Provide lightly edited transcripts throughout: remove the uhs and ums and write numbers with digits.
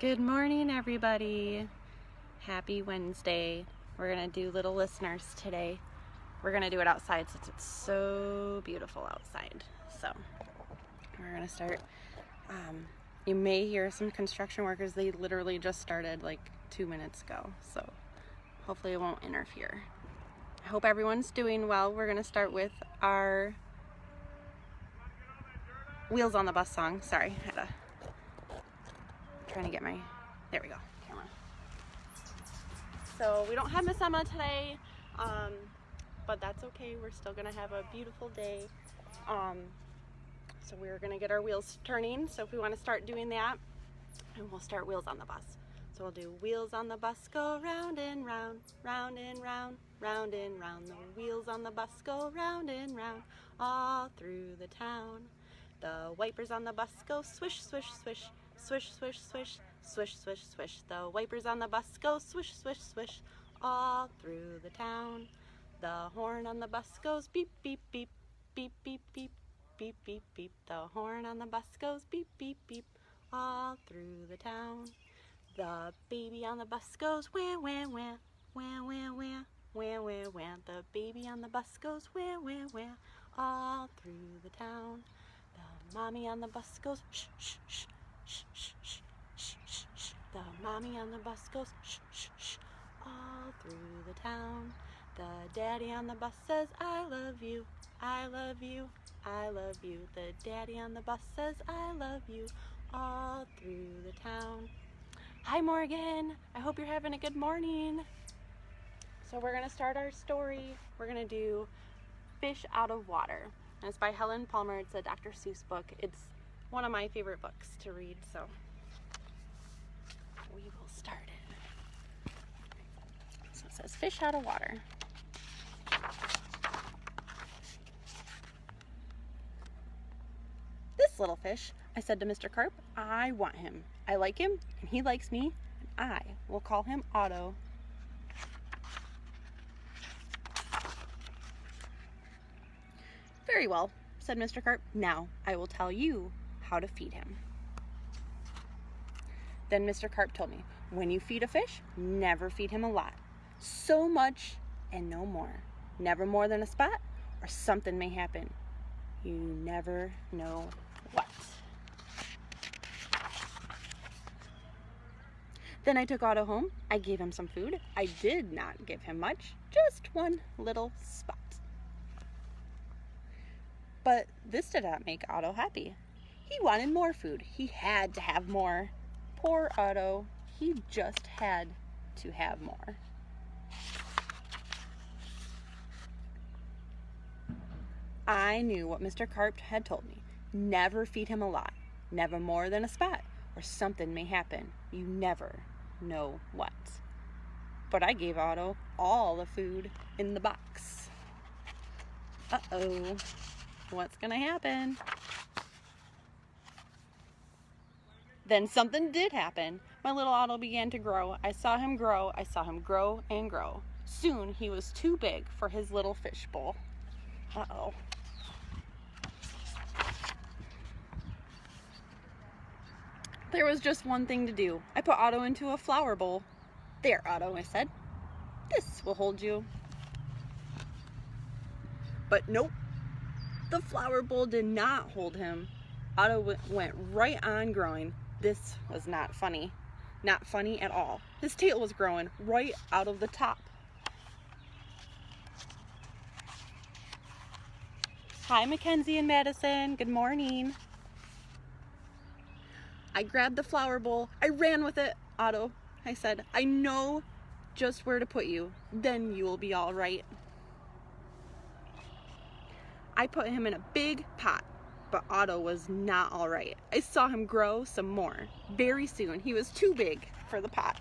Good morning, everybody. Happy Wednesday. We're going to do Little Listeners today. We're going to do it outside since it's so beautiful outside. So we're going to start. You may hear some construction workers. They literally just started like 2 minutes ago. So hopefully it won't interfere. I hope everyone's doing well. We're going to start with our Wheels on the Bus song. Sorry, I had to trying to get my, there we go, camera. So we don't have Miss Emma today, but that's okay. We're still gonna have a beautiful day. So we're gonna get our wheels turning. So if we want to start doing that, and we'll start Wheels on the Bus. So we'll do wheels on the bus go round and round, round and round, round and round. The wheels on the bus go round and round, all through the town. The wipers on the bus go swish, swish, swish. Swish, swish, swish, swish, swish, swish. The wipers on the bus go swish, swish, swish, all through the town. The horn on the bus goes beep, beep, beep, beep, beep, beep, beep, beep, beep. The horn on the bus goes beep, beep, beep, all through the town. The baby on the bus goes wah, wah, wah, wah, wah, wah, wah, wah, wah. The baby on the bus goes wah, wah, wah, all through the town. The mommy on the bus goes shh, shh, shh. Shh, shh, shh, shh, shh, shh. The mommy on the bus goes shh, shh, shh, all through the town. The daddy on the bus says, I love you, I love you, I love you. The daddy on the bus says, I love you, all through the town. Hi, Morgan. I hope you're having a good morning. So we're going to start our story. We're going to do Fish Out of Water. And it's by Helen Palmer. It's a Dr. Seuss book. It's one of my favorite books to read, so we will start it. So it says Fish Out of Water. This little fish, I said to Mr. Carp, I want him. I like him, and he likes me, and I will call him Otto. Very well, said Mr. Carp. Now I will tell you how to feed him. Then Mr. Carp told me, when you feed a fish, never feed him a lot. So much and no more. Never more than a spot, or something may happen. You never know what. Then I took Otto home. I gave him some food. I did not give him much, just one little spot. But this did not make Otto happy. He wanted more food. He had to have more. Poor Otto. He just had to have more. I knew what Mr. Carp had told me. Never feed him a lot. Never more than a spot, or something may happen. You never know what. But I gave Otto all the food in the box. Uh-oh. What's gonna happen? Then something did happen. My little Otto began to grow. I saw him grow. I saw him grow and grow. Soon he was too big for his little fish bowl. Uh-oh. There was just one thing to do. I put Otto into a flower bowl. There, Otto, I said. This will hold you. But nope. The flower bowl did not hold him. Otto went right on growing. This was not funny. Not funny at all. His tail was growing right out of the top. Hi, Mackenzie and Madison. Good morning. I grabbed the flower bowl. I ran with it. Otto, I said, I know just where to put you. Then you will be all right. I put him in a big pot, but Otto was not all right. I saw him grow some more. Very soon, he was too big for the pot.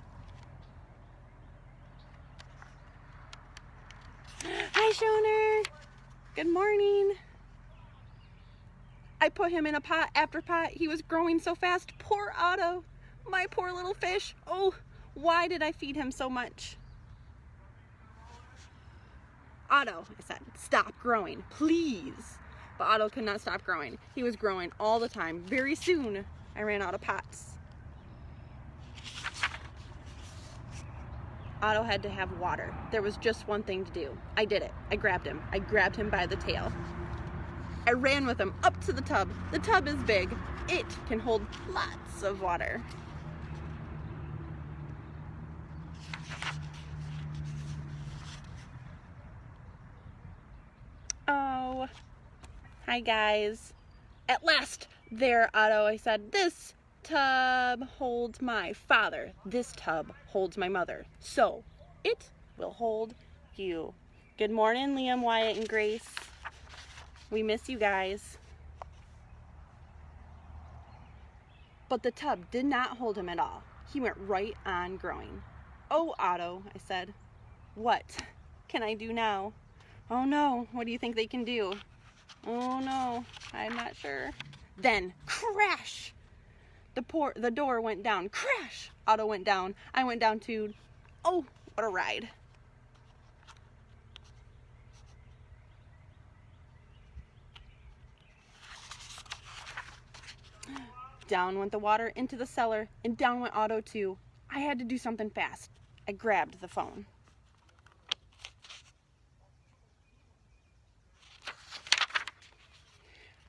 Hi, Shoner. Good morning. I put him in a pot after pot. He was growing so fast. Poor Otto. My poor little fish. Oh, why did I feed him so much? Otto, I said, stop growing, please. But Otto could not stop growing. He was growing all the time. Very soon, I ran out of pots. Otto had to have water. There was just one thing to do. I did it. I grabbed him. I grabbed him by the tail. I ran with him up to the tub. The tub is big. It can hold lots of water. Oh, hi guys. At last, there, Otto, I said, this tub holds my father. This tub holds my mother. So, it will hold you. Good morning, Liam, Wyatt, and Grace. We miss you guys. But the tub did not hold him at all. He went right on growing. Oh, Otto, I said. What can I do now? Oh no, what do you think they can do? Oh no, I'm not sure. Then, crash! The door went down. Crash! Otto went down. I went down too. Oh, what a ride. Down went the water into the cellar, and down went Otto too. I had to do something fast. I grabbed the phone.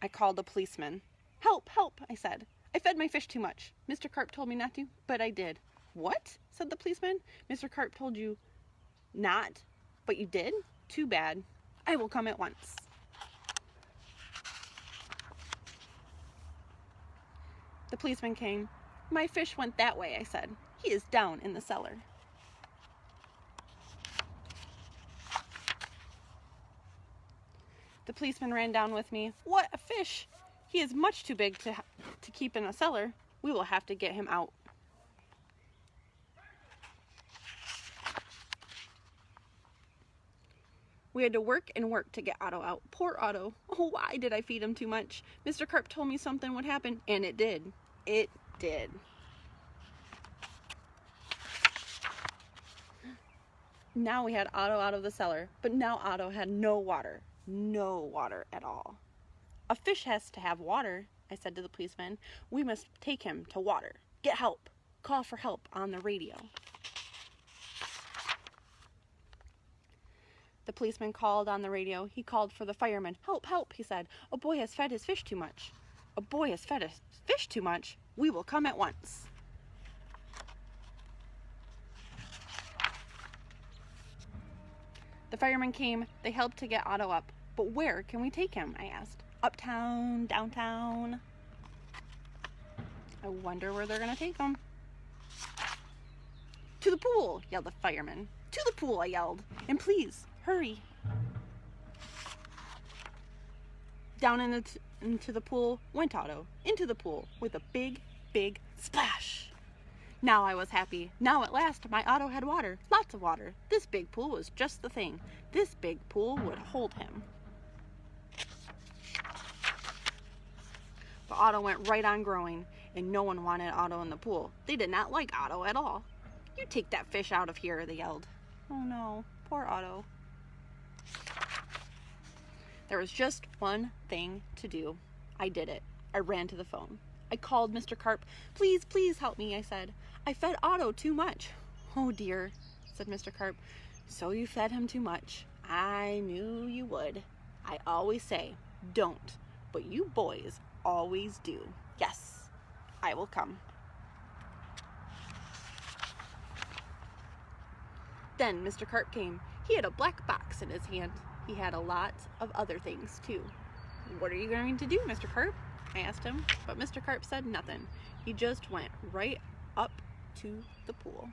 I called a policeman. Help, help, I said. I fed my fish too much. Mr. Carp told me not to, but I did. What? Said the policeman. Mr. Carp told you not, but you did? Too bad. I will come at once. The policeman came. My fish went that way, I said. He is down in the cellar. The policeman ran down with me. What a fish! He is much too big to keep in a cellar. We will have to get him out. We had to work and work to get Otto out. Poor Otto. Oh, why did I feed him too much? Mr. Carp told me something would happen, and it did. It did. Now we had Otto out of the cellar, but now Otto had no water. No water at all. A fish has to have water, I said to the policeman. We must take him to water. Get help. Call for help on the radio. The policeman called on the radio. He called for the fireman. Help, help, he said. A boy has fed his fish too much. A boy has fed his fish too much. We will come at once. The firemen came. They helped to get Otto up. But where can we take him? I asked. Uptown, downtown. I wonder where they're going to take him. To the pool, yelled the fireman. To the pool, I yelled. And please, hurry. Down into the pool went Otto. Into the pool with a big, big splash. Now I was happy. Now at last my Otto had water. Lots of water. This big pool was just the thing. This big pool would hold him. But Otto went right on growing, and no one wanted Otto in the pool. They did not like Otto at all. You take that fish out of here, they yelled. Oh no, poor Otto. There was just one thing to do. I did it. I ran to the phone. I called Mr. Carp. Please, please help me, I said. I fed Otto too much. Oh dear, said Mr. Carp. So you fed him too much. I knew you would. I always say, don't, but you boys always do. Yes, I will come. Then Mr. Carp came. He had a black box in his hand. He had a lot of other things too. What are you going to do, Mr. Carp? I asked him, but Mr. Carp said nothing. He just went right up to the pool.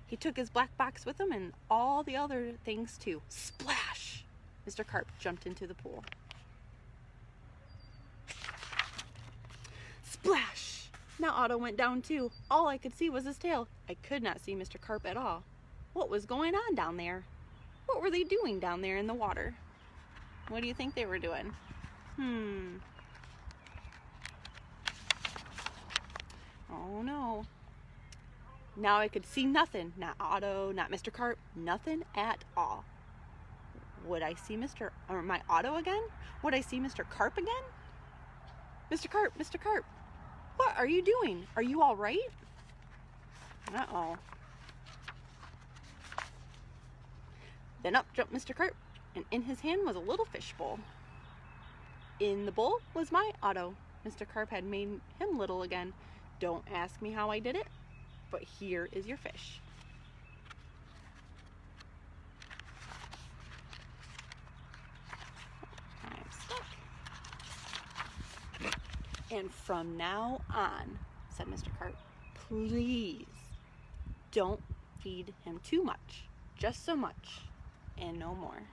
He took his black box with him and all the other things too. Splash! Mr. Carp jumped into the pool. Splash! Now Otto went down too. All I could see was his tail. I could not see Mr. Carp at all. What was going on down there? What were they doing down there in the water? What do you think they were doing? Oh no. Now I could see nothing. Not Otto, not Mr. Carp, nothing at all. Would I see my Otto again? Would I see Mr. Carp again? Mr. Carp, what are you doing? Are you all right? Uh-oh. Then up jumped Mr. Carp, and in his hand was a little fish bowl. In the bowl was my Otto. Mr. Carp had made him little again. Don't ask me how I did it, but here is your fish. I'm stuck. And from now on, said Mr. Carp, please don't feed him too much. Just so much, and no more.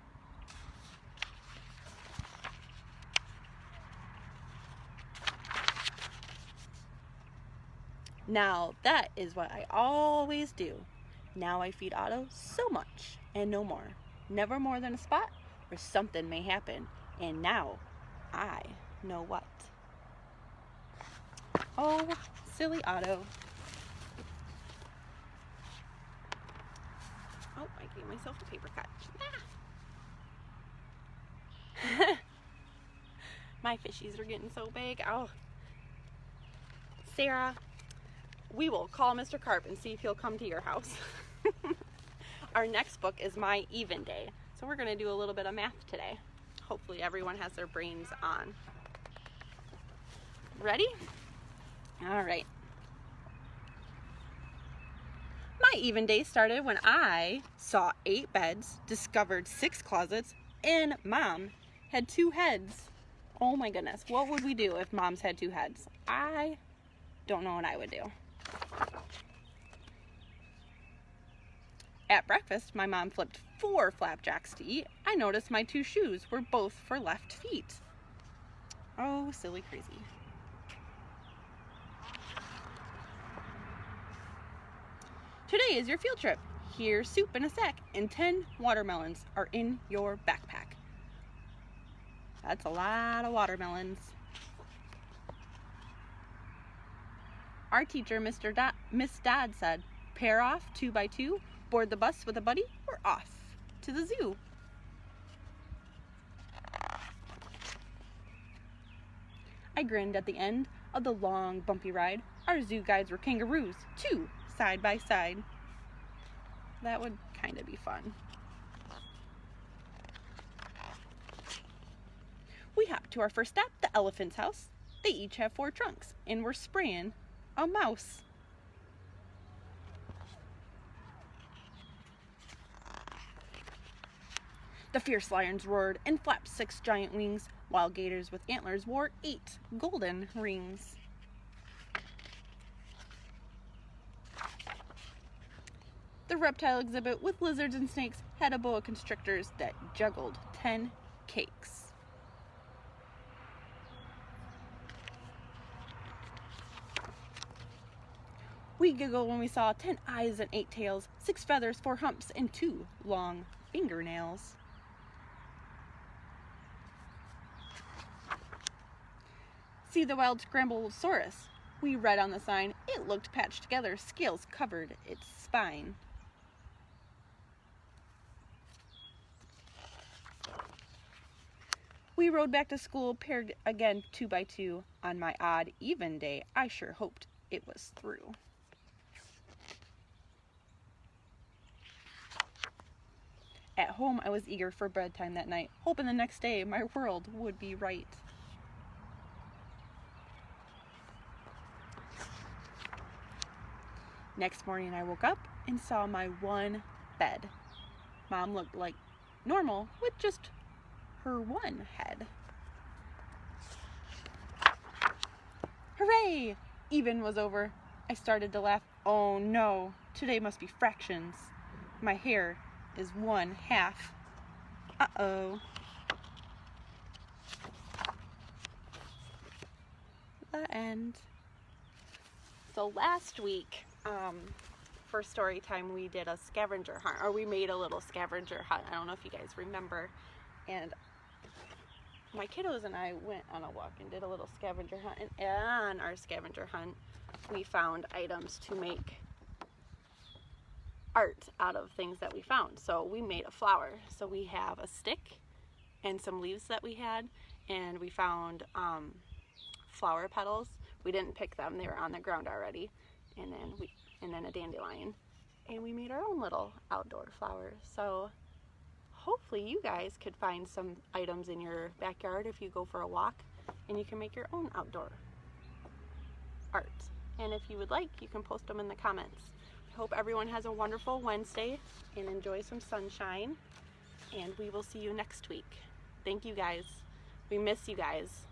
Now that is what I always do. Now I feed Otto so much and no more. Never more than a spot or something may happen. And now I know what. Oh, silly Otto. Oh, I gave myself a paper cut. Ah. My fishies are getting so big. Oh. Sarah, we will call Mr. Carp and see if he'll come to your house. Our next book is My Even Day. So we're going to do a little bit of math today. Hopefully everyone has their brains on. Ready? All right. My even day started when I saw 8 beds, discovered 6 closets, and Mom had 2 heads. Oh my goodness, what would we do if Mom's had 2 heads? I don't know what I would do. At breakfast, my mom flipped 4 flapjacks to eat. I noticed my 2 shoes were both for left feet. Oh, silly crazy. Today is your field trip. Here's soup in a sack and 10 watermelons are in your backpack. That's a lot of watermelons. Our teacher, Miss Dodd, said, pair off 2 by 2, board the bus with a buddy, we're off to the zoo. I grinned at the end of the long, bumpy ride. Our zoo guides were kangaroos, 2 side by side. That would kind of be fun. We hopped to our first stop, the elephant's house. They each have 4 trunks, and we're spraying a mouse. The fierce lions roared and flapped 6 giant wings, while gators with antlers wore 8 golden rings. The reptile exhibit with lizards and snakes had a boa constrictors that juggled 10 cakes. We giggled when we saw 10 eyes and 8 tails, 6 feathers, 4 humps, and 2 long fingernails. See the wild Scramblesaurus. We read on the sign, it looked patched together, scales covered its spine. We rode back to school, paired again 2 by 2. On my odd even day, I sure hoped it was through. At home, I was eager for bedtime that night, hoping the next day my world would be right. Next morning, I woke up and saw my one bed. Mom looked like normal with just her one head. Hooray! Even was over. I started to laugh. Oh no, today must be fractions. My hair is 1/2. Uh-oh. The end. So last week, for story time, we did a scavenger hunt, or we made a little scavenger hunt. I don't know if you guys remember. And my kiddos and I went on a walk and did a little scavenger hunt. And on our scavenger hunt, we found items to make art out of things that we found. So we made a flower. So we have a stick and some leaves that we had, and we found flower petals. We didn't pick them, they were on the ground already. And then we and then a dandelion. And we made our own little outdoor flower. So hopefully you guys could find some items in your backyard if you go for a walk, and you can make your own outdoor art. And if you would like, you can post them in the comments. I hope everyone has a wonderful Wednesday and enjoy some sunshine, and we will see you next week. Thank you guys. We miss you guys.